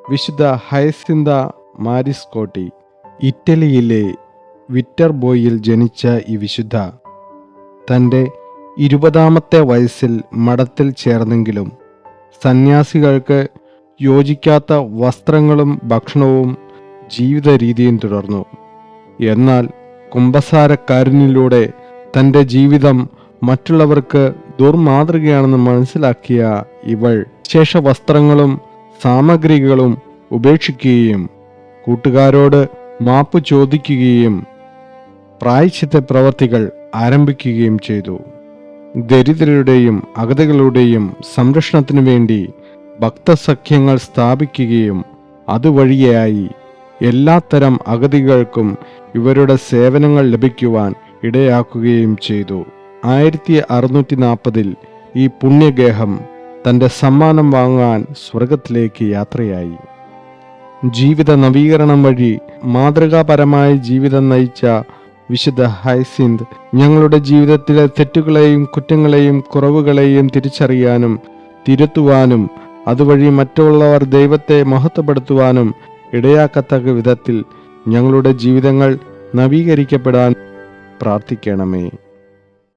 വിശുദ്ധ ഹയസിന്ത മാരിസ്കോട്ടി. ഇറ്റലിയിലെ വിറ്റർബോയിൽ ജനിച്ച ഈ വിശുദ്ധ തൻ്റെ 20-ാമത്തെ വയസ്സിൽ മഠത്തിൽ ചേർന്നെങ്കിലും സന്യാസികൾക്ക് യോജിക്കാത്ത വസ്ത്രങ്ങളും ഭക്ഷണവും ജീവിത രീതിയും തുടർന്നു. എന്നാൽ കുമ്പസാരക്കാരനിലൂടെ തൻ്റെ ജീവിതം മറ്റുള്ളവർക്ക് ദുർമാതൃകയാണെന്ന് മനസ്സിലാക്കിയ ഇവൾ ശേഷവസ്ത്രങ്ങളും സാമഗ്രികളും ഉപേക്ഷിക്കുകയും കൂട്ടുകാരോട് മാപ്പ് ചോദിക്കുകയും പ്രായശ്ചിത്ത പ്രവർത്തികൾ ആരംഭിക്കുകയും ചെയ്തു. ദരിദ്രരുടെയും അഗതികളുടെയും സംരക്ഷണത്തിനു വേണ്ടി ഭക്തസഖ്യങ്ങൾ സ്ഥാപിക്കുകയും അതുവഴിയായി എല്ലാത്തരം അഗതികൾക്കും ഇവരുടെ സേവനങ്ങൾ ലഭിക്കുവാൻ ഇടയാക്കുകയും ചെയ്തു. 1640 ഈ പുണ്യഗേഹം തൻ്റെ സമ്മാനം വാങ്ങാൻ സ്വർഗത്തിലേക്ക് യാത്രയായി. ജീവിത നവീകരണം വഴി മാതൃകാപരമായ ജീവിതം നയിച്ച വിശുദ്ധ ഹയസിന്ത് ഞങ്ങളുടെ ജീവിതത്തിലെ തെറ്റുകളെയും കുറ്റങ്ങളെയും കുറവുകളെയും തിരിച്ചറിയാനും തിരുത്തുവാനും അതുവഴി മറ്റുള്ളവർ ദൈവത്തെ മഹത്വപ്പെടുത്തുവാനും ഇടയാക്കത്തക്ക വിധത്തിൽ ഞങ്ങളുടെ ജീവിതങ്ങൾ നവീകരിക്കപ്പെടാൻ പ്രാർത്ഥിക്കണമേ.